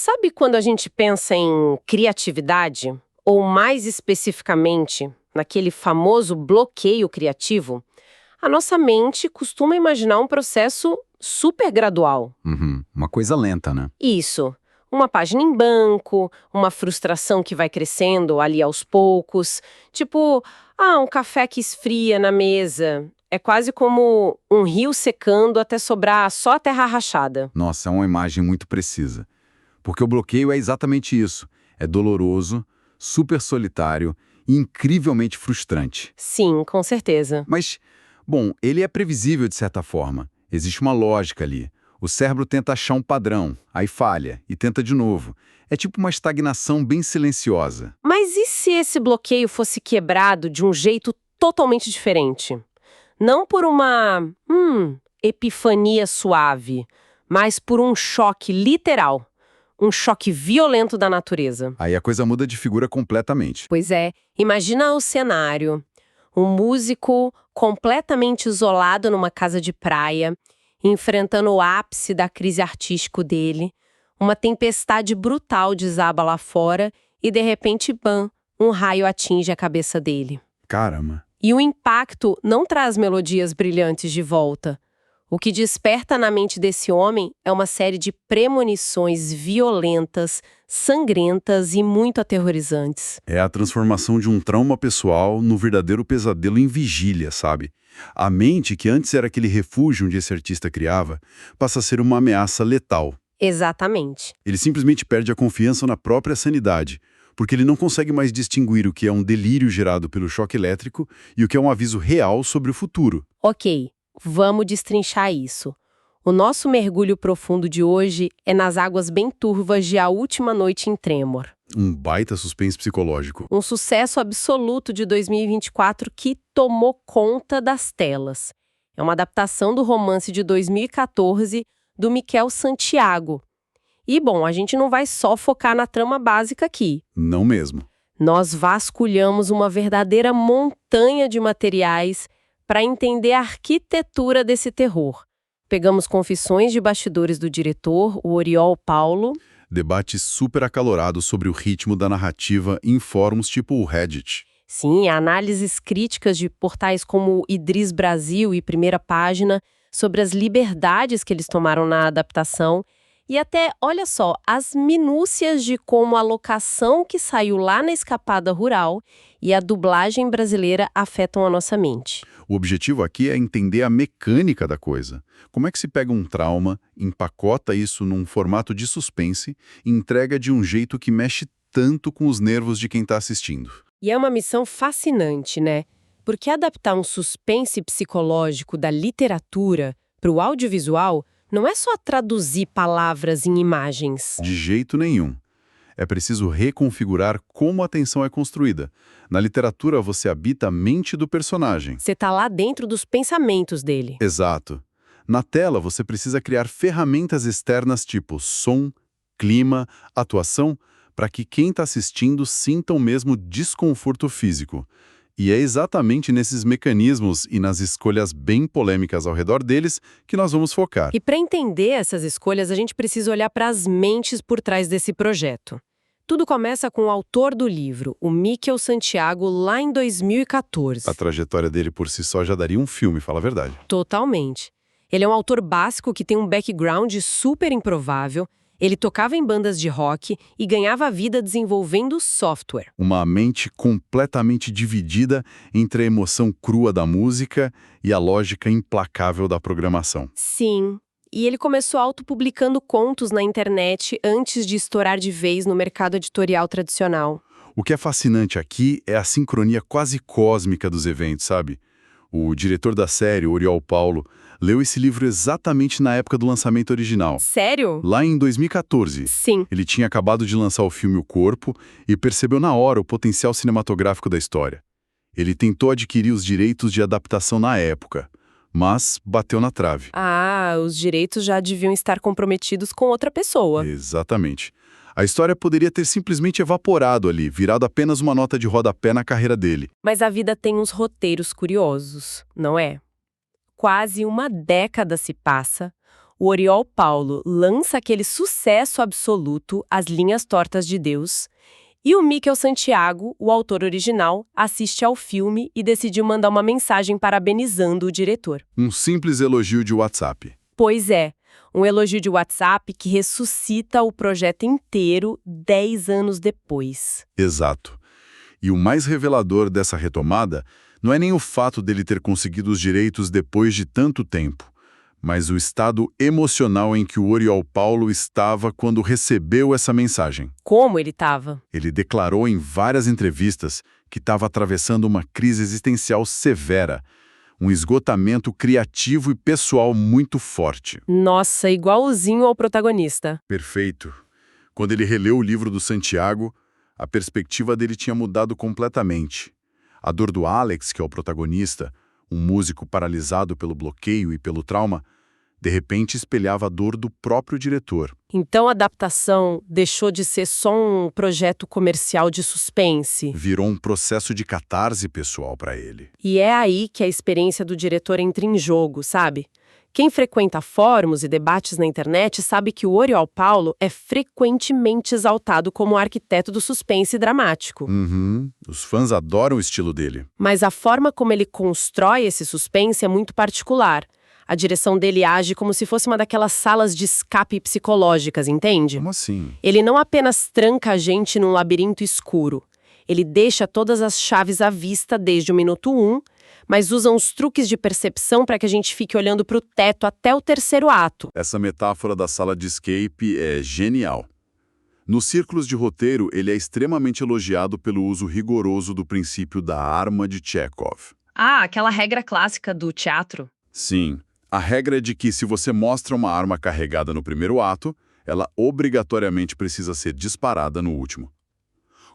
Sabe quando a gente pensa em criatividade, ou mais especificamente, naquele famoso bloqueio criativo? A nossa mente costuma imaginar um processo super gradual. Uhum. Uma coisa lenta, né? Isso. Uma página em branco, uma frustração que vai crescendo ali aos poucos. Tipo, um café que esfria na mesa. É quase como um rio secando até sobrar só a terra rachada. Nossa, é uma imagem muito precisa. Porque o bloqueio é exatamente isso. É doloroso, super solitário e incrivelmente frustrante. Sim, com certeza. Mas, bom, ele é previsível de certa forma. Existe uma lógica ali. O cérebro tenta achar um padrão, aí falha e tenta de novo. É tipo uma estagnação bem silenciosa. Mas e se esse bloqueio fosse quebrado de um jeito totalmente diferente? Não por uma, epifania suave, mas por um choque literal. Um choque violento da natureza. Aí a coisa muda de figura completamente. Pois é, imagina o cenário. Um músico completamente isolado numa casa de praia, enfrentando o ápice da crise artística dele. Uma tempestade brutal desaba lá fora e, de repente, bam, um raio atinge a cabeça dele. Caramba. E o impacto não traz melodias brilhantes de volta. O que desperta na mente desse homem é uma série de premonições violentas, sangrentas e muito aterrorizantes. É a transformação de um trauma pessoal no verdadeiro pesadelo em vigília, sabe? A mente, que antes era aquele refúgio onde esse artista criava, passa a ser uma ameaça letal. Exatamente. Ele simplesmente perde a confiança na própria sanidade, porque ele não consegue mais distinguir o que é um delírio gerado pelo choque elétrico e o que é um aviso real sobre o futuro. Ok, vamos destrinchar isso. O nosso mergulho profundo de hoje é nas águas bem turvas de A Última Noite em Tremor. Um baita suspense psicológico. Um sucesso absoluto de 2024 que tomou conta das telas. É uma adaptação do romance de 2014 do Miquel Santiago. E, bom, a gente não vai só focar na trama básica aqui. Não mesmo. Nós vasculhamos uma verdadeira montanha de materiais para entender a arquitetura desse terror. Pegamos confissões de bastidores do diretor, o Oriol Paulo. Debate super acalorado sobre o ritmo da narrativa em fóruns tipo o Reddit. Sim, análises críticas de portais como Idris Brasil e Primeira Página sobre as liberdades que eles tomaram na adaptação e até, olha só, as minúcias de como a locação que saiu lá na Escapada Rural e a dublagem brasileira afetam a nossa mente. O objetivo aqui é entender a mecânica da coisa. Como é que se pega um trauma, empacota isso num formato de suspense e entrega de um jeito que mexe tanto com os nervos de quem está assistindo. E é uma missão fascinante, né? Porque adaptar um suspense psicológico da literatura para o audiovisual não é só traduzir palavras em imagens. De jeito nenhum. É preciso reconfigurar como a tensão é construída. Na literatura, você habita a mente do personagem. Você está lá dentro dos pensamentos dele. Exato. Na tela, você precisa criar ferramentas externas tipo som, clima, atuação, para que quem está assistindo sinta o mesmo desconforto físico. E é exatamente nesses mecanismos e nas escolhas bem polêmicas ao redor deles que nós vamos focar. E para entender essas escolhas, a gente precisa olhar para as mentes por trás desse projeto. Tudo começa com o autor do livro, o Miquel Santiago, lá em 2014. A trajetória dele por si só já daria um filme, fala a verdade. Totalmente. Ele é um autor basco que tem um background super improvável. Ele tocava em bandas de rock e ganhava a vida desenvolvendo software. Uma mente completamente dividida entre a emoção crua da música e a lógica implacável da programação. Sim. E ele começou autopublicando contos na internet antes de estourar de vez no mercado editorial tradicional. O que é fascinante aqui é a sincronia quase cósmica dos eventos, sabe? O diretor da série, Oriol Paulo, leu esse livro exatamente na época do lançamento original. Sério? Lá em 2014. Sim. Ele tinha acabado de lançar o filme O Corpo e percebeu na hora o potencial cinematográfico da história. Ele tentou adquirir os direitos de adaptação na época, mas bateu na trave. Os direitos já deviam estar comprometidos com outra pessoa. Exatamente. A história poderia ter simplesmente evaporado ali, virado apenas uma nota de rodapé na carreira dele. Mas a vida tem uns roteiros curiosos, não é? Quase uma década se passa, o Oriol Paulo lança aquele sucesso absoluto, As Linhas Tortas de Deus, e o Miquel Santiago, o autor original, assiste ao filme e decidiu mandar uma mensagem parabenizando o diretor. Um simples elogio de WhatsApp. Pois é, um elogio de WhatsApp que ressuscita o projeto inteiro 10 anos depois. Exato. E o mais revelador dessa retomada não é nem o fato dele ter conseguido os direitos depois de tanto tempo, mas o estado emocional em que o Oriol Paulo estava quando recebeu essa mensagem. Como ele estava? Ele declarou em várias entrevistas que estava atravessando uma crise existencial severa, um esgotamento criativo e pessoal muito forte. Nossa, igualzinho ao protagonista. Perfeito. Quando ele releu o livro do Santiago, a perspectiva dele tinha mudado completamente. A dor do Alex, que é o protagonista, um músico paralisado pelo bloqueio e pelo trauma, de repente espelhava a dor do próprio diretor. Então a adaptação deixou de ser só um projeto comercial de suspense. Virou um processo de catarse pessoal para ele. E é aí que a experiência do diretor entra em jogo, sabe? Quem frequenta fóruns e debates na internet sabe que o Oriol Paulo é frequentemente exaltado como arquiteto do suspense dramático. Os fãs adoram o estilo dele. Mas a forma como ele constrói esse suspense é muito particular. A direção dele age como se fosse uma daquelas salas de escape psicológicas, entende? Como assim? Ele não apenas tranca a gente num labirinto escuro. Ele deixa todas as chaves à vista desde o minuto 1, mas usa uns truques de percepção para que a gente fique olhando para o teto até o terceiro ato. Essa metáfora da sala de escape é genial. Nos círculos de roteiro, ele é extremamente elogiado pelo uso rigoroso do princípio da arma de Chekhov. Ah, aquela regra clássica do teatro. Sim. A regra é de que, se você mostra uma arma carregada no primeiro ato, ela obrigatoriamente precisa ser disparada no último.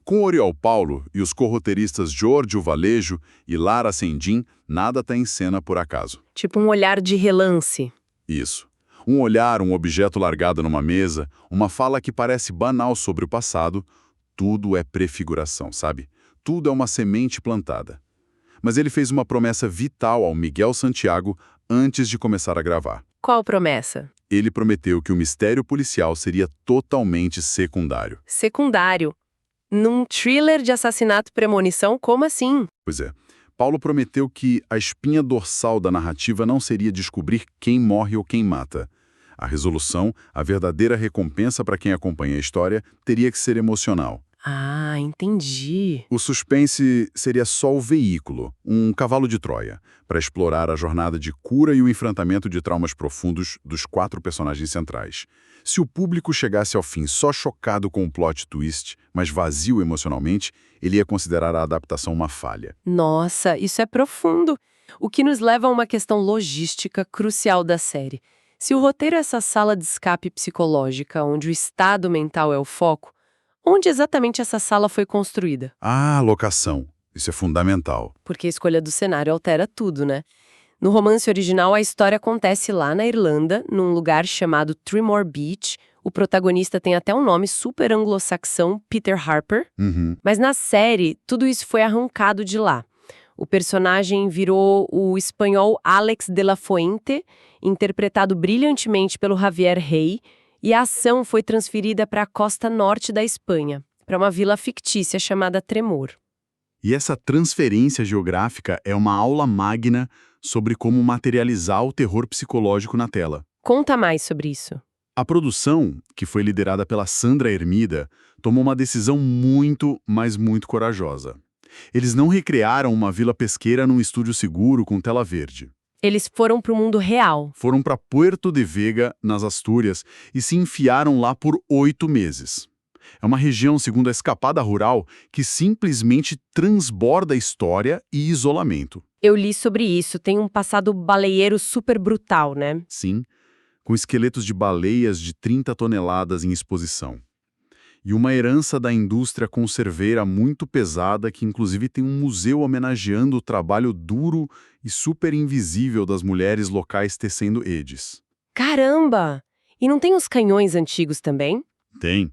Com Oriol Paulo e os corroteiristas Giorgio Valejo e Lara Sendin, nada está em cena por acaso. Tipo um olhar de relance. Isso. Um olhar, um objeto largado numa mesa, uma fala que parece banal sobre o passado, tudo é prefiguração, sabe? Tudo é uma semente plantada. Mas ele fez uma promessa vital ao Miquel Santiago antes de começar a gravar. Qual promessa? Ele prometeu que o mistério policial seria totalmente secundário. Secundário. Num thriller de assassinato e premonição, como assim? Pois é. Paulo prometeu que a espinha dorsal da narrativa não seria descobrir quem morre ou quem mata. A resolução, a verdadeira recompensa para quem acompanha a história, teria que ser emocional. Ah, entendi. O suspense seria só o veículo, um cavalo de Troia, para explorar a jornada de cura e o enfrentamento de traumas profundos dos 4 personagens centrais. Se o público chegasse ao fim só chocado com o plot twist, mas vazio emocionalmente, ele ia considerar a adaptação uma falha. Nossa, isso é profundo. O que nos leva a uma questão logística crucial da série. Se o roteiro é essa sala de escape psicológica, onde o estado mental é o foco, onde exatamente essa sala foi construída? Ah, locação. Isso é fundamental. Porque a escolha do cenário altera tudo, né? No romance original, a história acontece lá na Irlanda, num lugar chamado Trimore Beach. O protagonista tem até um nome super anglo-saxão, Peter Harper. Mas na série, tudo isso foi arrancado de lá. O personagem virou o espanhol Alex de la Fuente, interpretado brilhantemente pelo Javier Rey, e a ação foi transferida para a costa norte da Espanha, para uma vila fictícia chamada Tremor. E essa transferência geográfica é uma aula magna sobre como materializar o terror psicológico na tela. Conta mais sobre isso. A produção, que foi liderada pela Sandra Hermida, tomou uma decisão muito, mas muito corajosa. Eles não recriaram uma vila pesqueira num estúdio seguro com tela verde. Eles foram para o mundo real. Foram para Puerto de Vega, nas Astúrias, e se enfiaram lá por 8 meses. É uma região, segundo a Escapada Rural, que simplesmente transborda história e isolamento. Eu li sobre isso, tem um passado baleeiro super brutal, né? Sim, com esqueletos de baleias de 30 toneladas em exposição. E uma herança da indústria conserveira muito pesada, que inclusive tem um museu homenageando o trabalho duro e super invisível das mulheres locais tecendo edes. Caramba! E não tem os canhões antigos também? Tem.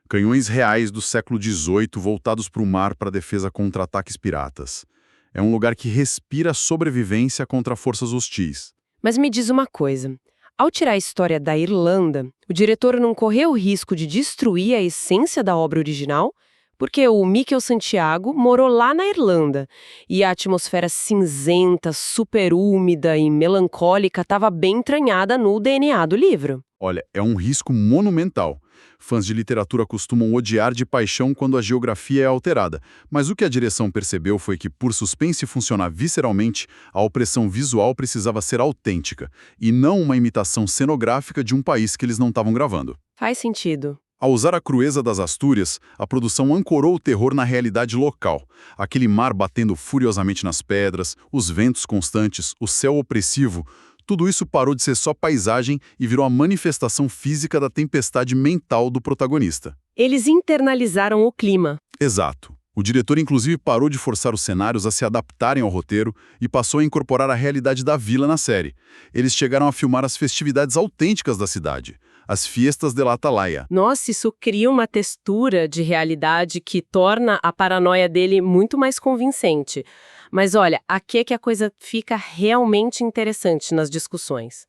Canhões reais do século XVIII voltados para o mar para defesa contra ataques piratas. É um lugar que respira sobrevivência contra forças hostis. Mas me diz uma coisa. Ao tirar a história da Irlanda, o diretor não correu o risco de destruir a essência da obra original, porque o Michael Santiago morou lá na Irlanda e a atmosfera cinzenta, super úmida e melancólica estava bem entranhada no DNA do livro. Olha, é um risco monumental. Fãs de literatura costumam odiar de paixão quando a geografia é alterada, mas o que a direção percebeu foi que, por suspense funcionar visceralmente, a opressão visual precisava ser autêntica, e não uma imitação cenográfica de um país que eles não estavam gravando. Faz sentido. Ao usar a crueza das Astúrias, a produção ancorou o terror na realidade local. Aquele mar batendo furiosamente nas pedras, os ventos constantes, o céu opressivo, tudo isso parou de ser só paisagem e virou a manifestação física da tempestade mental do protagonista. Eles internalizaram o clima. Exato. O diretor inclusive parou de forçar os cenários a se adaptarem ao roteiro e passou a incorporar a realidade da vila na série. Eles chegaram a filmar as festividades autênticas da cidade, as Fiestas de la Atalaya. Nossa, isso cria uma textura de realidade que torna a paranoia dele muito mais convincente. Mas olha, aqui é que a coisa fica realmente interessante nas discussões.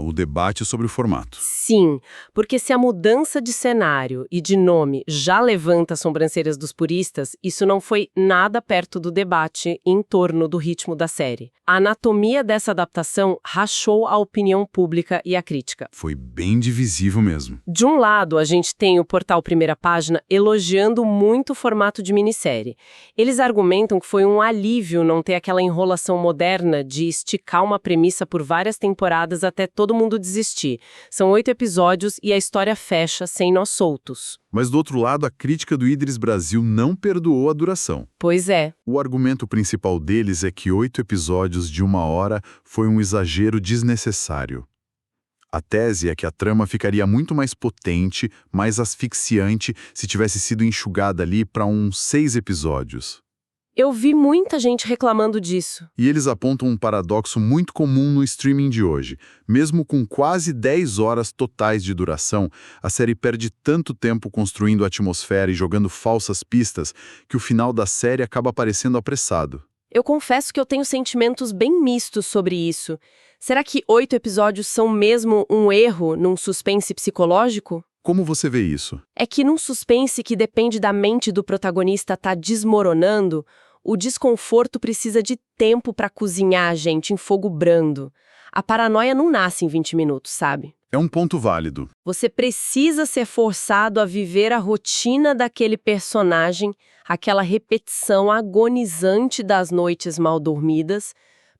O debate sobre o formato. Sim, porque se a mudança de cenário e de nome já levanta as sobrancelhas dos puristas, isso não foi nada perto do debate em torno do ritmo da série. A anatomia dessa adaptação rachou a opinião pública e a crítica. Foi bem divisível mesmo. De um lado, a gente tem o portal Primeira Página elogiando muito o formato de minissérie. Eles argumentam que foi um alívio não ter aquela enrolação moderna de esticar uma premissa por várias temporadas até todo mundo desistir. São 8 episódios e a história fecha sem nós soltos. Mas do outro lado, a crítica do Idris Brasil não perdoou a duração. Pois é. O argumento principal deles é que 8 episódios de 1 hora foi um exagero desnecessário. A tese é que a trama ficaria muito mais potente, mais asfixiante, se tivesse sido enxugada ali para uns 6 episódios. Eu vi muita gente reclamando disso. E eles apontam um paradoxo muito comum no streaming de hoje. Mesmo com quase 10 horas totais de duração, a série perde tanto tempo construindo a atmosfera e jogando falsas pistas que o final da série acaba parecendo apressado. Eu confesso que eu tenho sentimentos bem mistos sobre isso. Será que 8 episódios são mesmo um erro num suspense psicológico? Como você vê isso? É que num suspense que depende da mente do protagonista estar desmoronando, o desconforto precisa de tempo para cozinhar a gente em fogo brando. A paranoia não nasce em 20 minutos, sabe? É um ponto válido. Você precisa ser forçado a viver a rotina daquele personagem, aquela repetição agonizante das noites mal dormidas,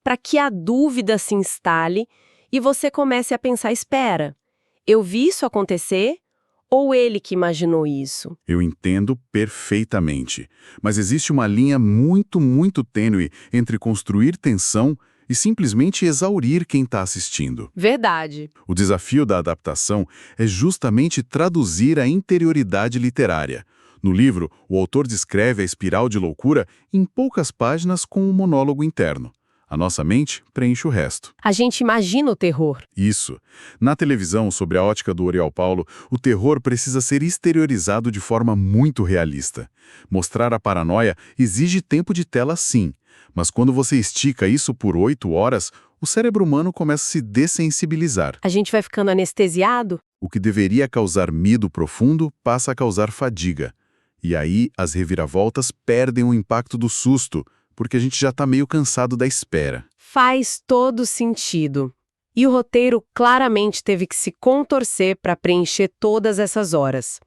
para que a dúvida se instale e você comece a pensar, espera, eu vi isso acontecer? Ou ele que imaginou isso? Eu entendo perfeitamente. Mas existe uma linha muito, muito tênue entre construir tensão e simplesmente exaurir quem está assistindo. Verdade. O desafio da adaptação é justamente traduzir a interioridade literária. No livro, o autor descreve a espiral de loucura em poucas páginas com um monólogo interno. A nossa mente preenche o resto. A gente imagina o terror. Isso. Na televisão, sobre a ótica do Oriol Paulo, o terror precisa ser exteriorizado de forma muito realista. Mostrar a paranoia exige tempo de tela, sim. Mas quando você estica isso por 8 horas, o cérebro humano começa a se dessensibilizar. A gente vai ficando anestesiado? O que deveria causar medo profundo passa a causar fadiga. E aí, as reviravoltas perdem o impacto do susto, porque a gente já está meio cansado da espera. Faz todo sentido. E o roteiro claramente teve que se contorcer para preencher todas essas horas.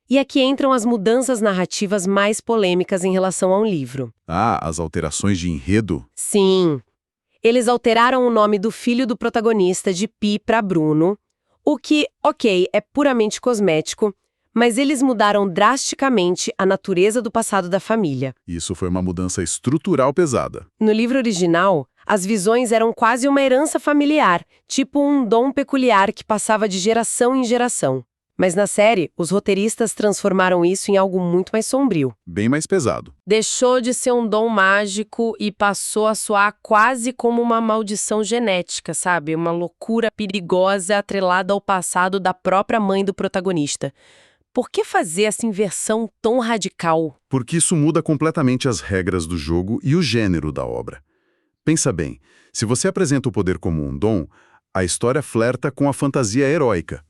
E aqui entram as mudanças narrativas mais polêmicas em relação a um livro. As alterações de enredo? Sim. Eles alteraram o nome do filho do protagonista de Pi para Bruno, o que, ok, é puramente cosmético, mas eles mudaram drasticamente a natureza do passado da família. Isso foi uma mudança estrutural pesada. No livro original, as visões eram quase uma herança familiar, tipo um dom peculiar que passava de geração em geração. Mas na série, os roteiristas transformaram isso em algo muito mais sombrio. Bem mais pesado. Deixou de ser um dom mágico e passou a soar quase como uma maldição genética, sabe? Uma loucura perigosa atrelada ao passado da própria mãe do protagonista. Por que fazer essa inversão tão radical? Porque isso muda completamente as regras do jogo e o gênero da obra. Pensa bem, se você apresenta o poder como um dom, A história flerta com a fantasia heróica.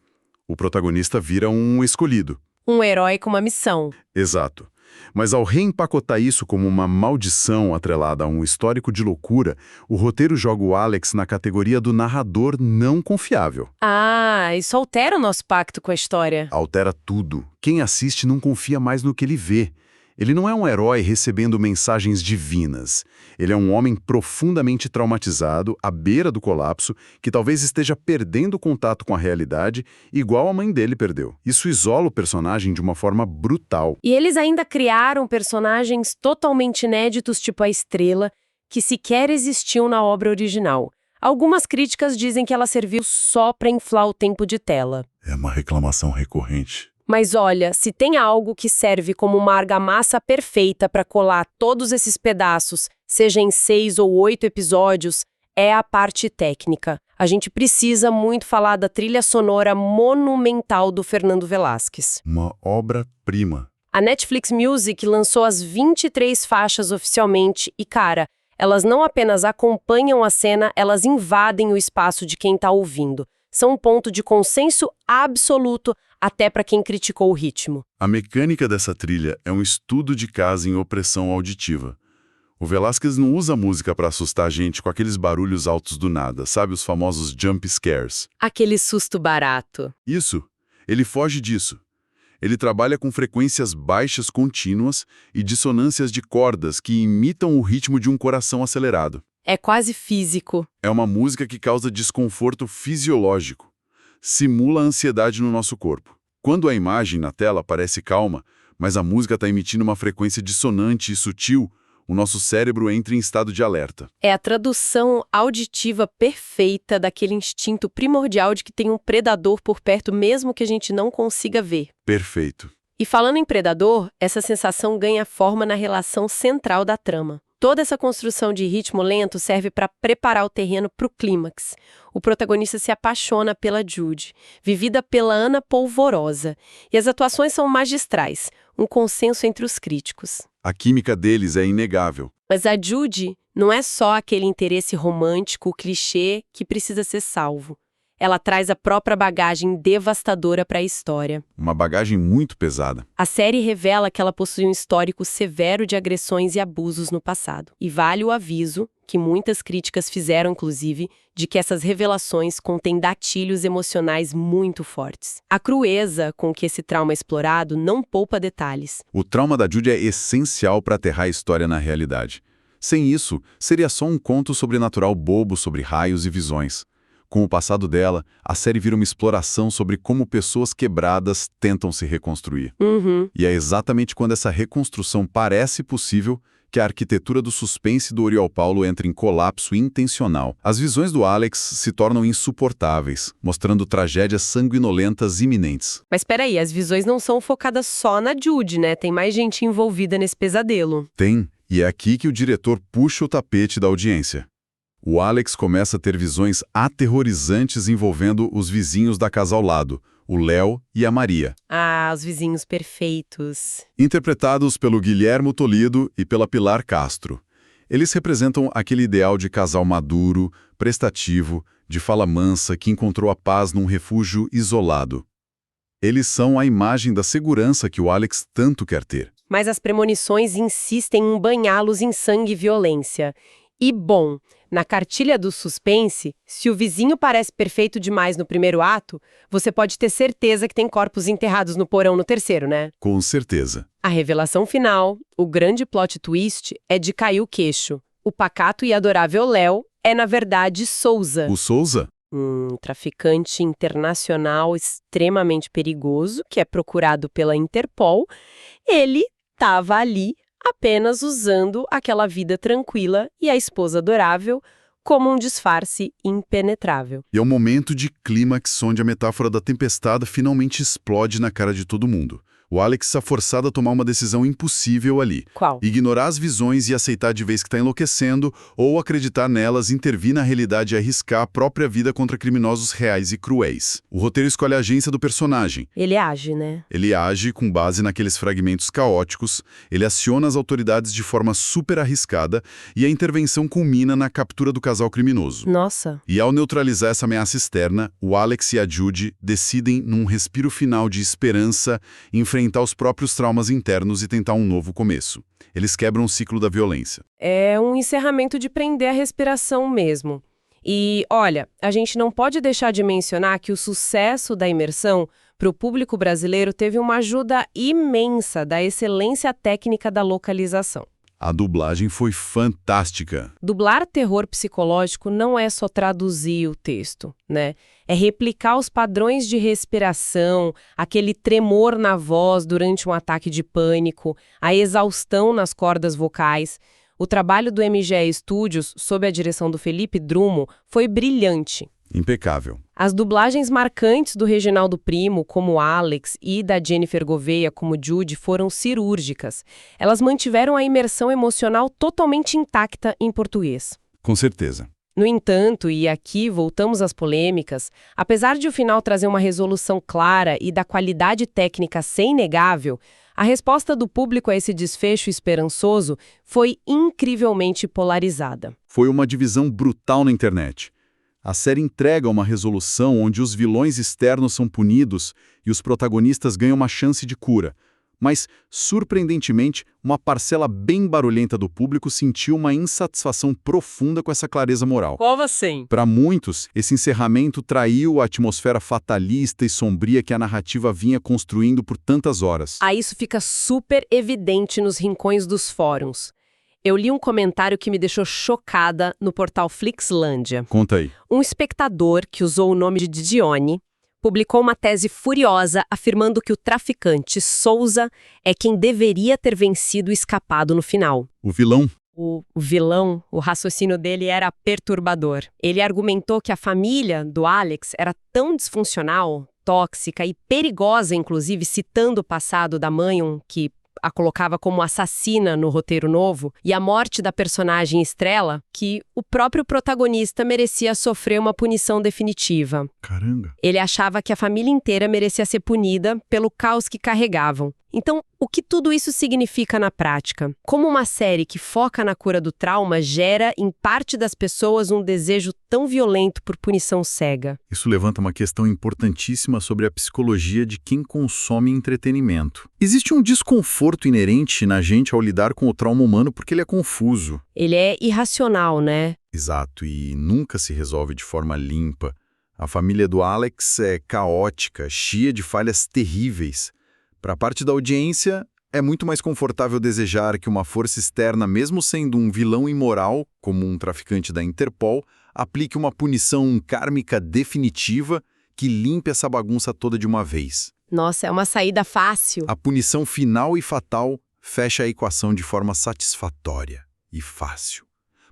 O protagonista vira um escolhido. Um herói com uma missão. Exato. Mas ao reempacotar isso como uma maldição atrelada a um histórico de loucura, o roteiro joga o Alex na categoria do narrador não confiável. Ah, isso altera o nosso pacto com a história. Altera tudo. Quem assiste não confia mais no que ele vê. Ele não é um herói recebendo mensagens divinas. Ele é um homem profundamente traumatizado, à beira do colapso, que talvez esteja perdendo o contato com a realidade, igual a mãe dele perdeu. Isso isola o personagem de uma forma brutal. E eles ainda criaram personagens totalmente inéditos, tipo a Estrela, que sequer existiam na obra original. Algumas críticas dizem que ela serviu só para inflar o tempo de tela. É uma reclamação recorrente. Mas olha, se tem algo que serve como uma argamassa perfeita para colar todos esses pedaços, seja em 6 ou 8 episódios, é a parte técnica. A gente precisa muito falar da trilha sonora monumental do Fernando Velasquez. Uma obra-prima. A Netflix Music lançou as 23 faixas oficialmente e, cara, elas não apenas acompanham a cena, elas invadem o espaço de quem está ouvindo. São um ponto de consenso absoluto até para quem criticou o ritmo. A mecânica dessa trilha é um estudo de caso em opressão auditiva. O Velasquez não usa música para assustar a gente com aqueles barulhos altos do nada, sabe, os famosos jump scares. Aquele susto barato. Isso, ele foge disso. Ele trabalha com frequências baixas contínuas e dissonâncias de cordas que imitam o ritmo de um coração acelerado. É quase físico. É uma música que causa desconforto fisiológico. Simula a ansiedade no nosso corpo. Quando a imagem na tela parece calma, mas a música está emitindo uma frequência dissonante e sutil, o nosso cérebro entra em estado de alerta. É a tradução auditiva perfeita daquele instinto primordial de que tem um predador por perto mesmo que a gente não consiga ver. Perfeito. E falando em predador, essa sensação ganha forma na relação central da trama. Toda essa construção de ritmo lento serve para preparar o terreno para o clímax. O protagonista se apaixona pela Judy, vivida pela Ana Polvorosa. E as atuações são magistrais, um consenso entre os críticos. A química deles é inegável. Mas a Judy não é só aquele interesse romântico, clichê, que precisa ser salvo. Ela traz a própria bagagem devastadora para a história. Uma bagagem muito pesada. A série revela que ela possui um histórico severo de agressões e abusos no passado. E vale o aviso, que muitas críticas fizeram inclusive, de que essas revelações contêm gatilhos emocionais muito fortes. A crueza com que esse trauma é explorado não poupa detalhes. O trauma da Judy é essencial para aterrar a história na realidade. Sem isso, seria só um conto sobrenatural bobo sobre raios e visões. Com o passado dela, a série vira uma exploração sobre como pessoas quebradas tentam se reconstruir. E é exatamente quando essa reconstrução parece possível que a arquitetura do suspense do Oriol Paulo entra em colapso intencional. As visões do Alex se tornam insuportáveis, mostrando tragédias sanguinolentas iminentes. Mas peraí, as visões não são focadas só na Judy, né? Tem mais gente envolvida nesse pesadelo. Tem, e é aqui que o diretor puxa o tapete da audiência. O Alex começa a ter visões aterrorizantes envolvendo os vizinhos da casa ao lado, o Léo e a Maria. Ah, os vizinhos perfeitos. Interpretados pelo Guilhermo Toledo e pela Pilar Castro. Eles representam aquele ideal de casal maduro, prestativo, de fala mansa que encontrou a paz num refúgio isolado. Eles são a imagem da segurança que o Alex tanto quer ter. Mas as premonições insistem em banhá-los em sangue e violência. E bom, na cartilha do suspense, se o vizinho parece perfeito demais no primeiro ato, você pode ter certeza que tem corpos enterrados no porão no terceiro, né? Com certeza. A revelação final, o grande plot twist, é de cair o queixo. O pacato e adorável Léo é, na verdade, Souza. O Souza? Um traficante internacional extremamente perigoso, que é procurado pela Interpol. Ele estava ali apenas usando aquela vida tranquila e a esposa adorável como um disfarce impenetrável. E é um momento de clímax onde a metáfora da tempestade finalmente explode na cara de todo mundo. O Alex é forçado a tomar uma decisão impossível ali. Qual? Ignorar as visões e aceitar de vez que está enlouquecendo, ou acreditar nelas, intervir na realidade e arriscar a própria vida contra criminosos reais e cruéis. O roteiro escolhe a agência do personagem. Ele age, né? Ele age com base naqueles fragmentos caóticos, ele aciona as autoridades de forma super arriscada e a intervenção culmina na captura do casal criminoso. Nossa. E ao neutralizar essa ameaça externa, o Alex e a Judy decidem, num respiro final de esperança, enfrentar os próprios traumas internos e tentar um novo começo. Eles quebram o ciclo da violência. É um encerramento de prender a respiração mesmo. E, olha, a gente não pode deixar de mencionar que o sucesso da imersão para o público brasileiro teve uma ajuda imensa da excelência técnica da localização. A dublagem foi fantástica. Dublar terror psicológico não é só traduzir o texto, né? É replicar os padrões de respiração, aquele tremor na voz durante um ataque de pânico, a exaustão nas cordas vocais. O trabalho do MGE Studios, sob a direção do Felipe Drumo, foi brilhante. Impecável. As dublagens marcantes do Reginaldo Primo, como Alex, e da Jennifer Gouveia, como Judy, foram cirúrgicas. Elas mantiveram a imersão emocional totalmente intacta em português. Com certeza. No entanto, e aqui voltamos às polêmicas, apesar de o final trazer uma resolução clara e da qualidade técnica ser inegável, a resposta do público a esse desfecho esperançoso foi incrivelmente polarizada. Foi uma divisão brutal na internet. A série entrega uma resolução onde os vilões externos são punidos e os protagonistas ganham uma chance de cura. Mas, surpreendentemente, uma parcela bem barulhenta do público sentiu uma insatisfação profunda com essa clareza moral. Como assim? Para muitos, esse encerramento traiu a atmosfera fatalista e sombria que a narrativa vinha construindo por tantas horas. Aí isso fica super evidente nos rincões dos fóruns. Eu li um comentário que me deixou chocada no portal Flixlândia. Conta aí. Um espectador, que usou o nome de Dione, publicou uma tese furiosa afirmando que o traficante Souza é quem deveria ter vencido e escapado no final. O vilão? O vilão, o raciocínio dele era perturbador. Ele argumentou que a família do Alex era tão disfuncional, tóxica e perigosa, inclusive citando o passado da mãe, que a colocava como assassina no roteiro novo, e a morte da personagem Estrela, que o próprio protagonista merecia sofrer uma punição definitiva. Caramba. Ele achava que a família inteira merecia ser punida pelo caos que carregavam. Então, o que tudo isso significa na prática? Como uma série que foca na cura do trauma gera, em parte das pessoas, um desejo tão violento por punição cega? Isso levanta uma questão importantíssima sobre a psicologia de quem consome entretenimento. Existe um desconforto inerente na gente ao lidar com o trauma humano porque ele é confuso. Ele é irracional, né? Exato, e nunca se resolve de forma limpa. A família do Alex é caótica, cheia de falhas terríveis. Para parte da audiência, é muito mais confortável desejar que uma força externa, mesmo sendo um vilão imoral, como um traficante da Interpol, aplique uma punição kármica definitiva que limpe essa bagunça toda de uma vez. Nossa, é uma saída fácil. A punição final e fatal fecha a equação de forma satisfatória e fácil.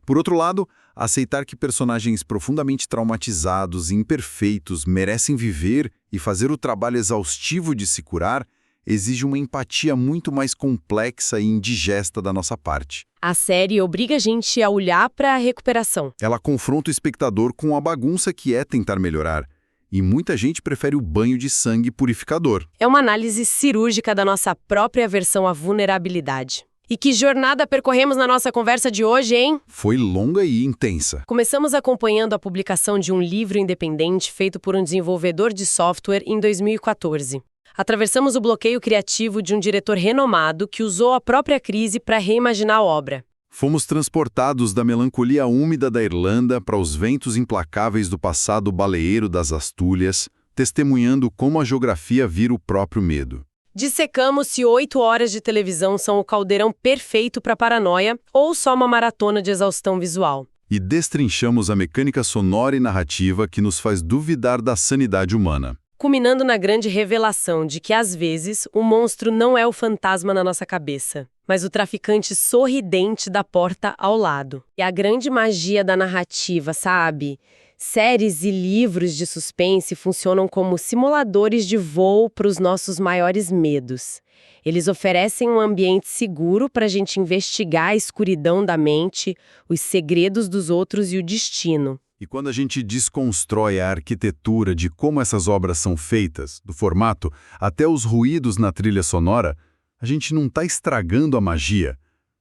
Por outro lado, aceitar que personagens profundamente traumatizados e imperfeitos merecem viver e fazer o trabalho exaustivo de se curar exige uma empatia muito mais complexa e indigesta da nossa parte. A série obriga a gente a olhar para a recuperação. Ela confronta o espectador com a bagunça que é tentar melhorar. E muita gente prefere o banho de sangue purificador. É uma análise cirúrgica da nossa própria aversão à vulnerabilidade. E que jornada percorremos na nossa conversa de hoje, hein? Foi longa e intensa. Começamos acompanhando a publicação de um livro independente feito por um desenvolvedor de software em 2014. Atravessamos o bloqueio criativo de um diretor renomado que usou a própria crise para reimaginar a obra. Fomos transportados da melancolia úmida da Irlanda para os ventos implacáveis do passado baleeiro das Astúrias, testemunhando como a geografia vira o próprio medo. Dissecamos se 8 horas de televisão são o caldeirão perfeito para paranoia ou só uma maratona de exaustão visual. E destrinchamos a mecânica sonora e narrativa que nos faz duvidar da sanidade humana. Culminando na grande revelação de que, às vezes, o monstro não é o fantasma na nossa cabeça, mas o traficante sorridente da porta ao lado. E a grande magia da narrativa, sabe? Séries e livros de suspense funcionam como simuladores de voo para os nossos maiores medos. Eles oferecem um ambiente seguro para a gente investigar a escuridão da mente, os segredos dos outros e o destino. E quando a gente desconstrói a arquitetura de como essas obras são feitas, do formato até os ruídos na trilha sonora, a gente não está estragando a magia.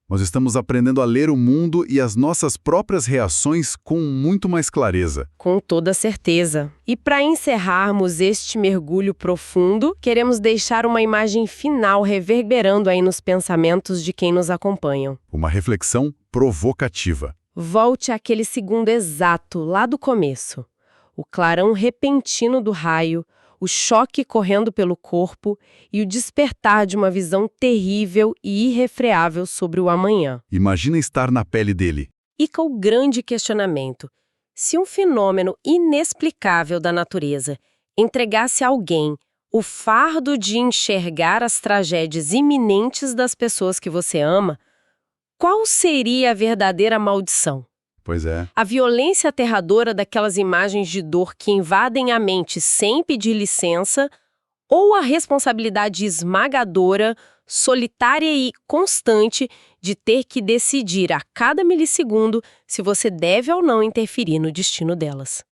Nós estamos aprendendo a ler o mundo e as nossas próprias reações com muito mais clareza. Com toda certeza. E para encerrarmos este mergulho profundo, queremos deixar uma imagem final reverberando aí nos pensamentos de quem nos acompanham. Uma reflexão provocativa. Volte àquele segundo exato, lá do começo. O clarão repentino do raio, o choque correndo pelo corpo e o despertar de uma visão terrível e irrefreável sobre o amanhã. Imagina estar na pele dele. Fica o grande questionamento. Se um fenômeno inexplicável da natureza entregasse a alguém o fardo de enxergar as tragédias iminentes das pessoas que você ama, qual seria a verdadeira maldição? Pois é. A violência aterradora daquelas imagens de dor que invadem a mente sem pedir licença, ou a responsabilidade esmagadora, solitária e constante de ter que decidir a cada milissegundo se você deve ou não interferir no destino delas.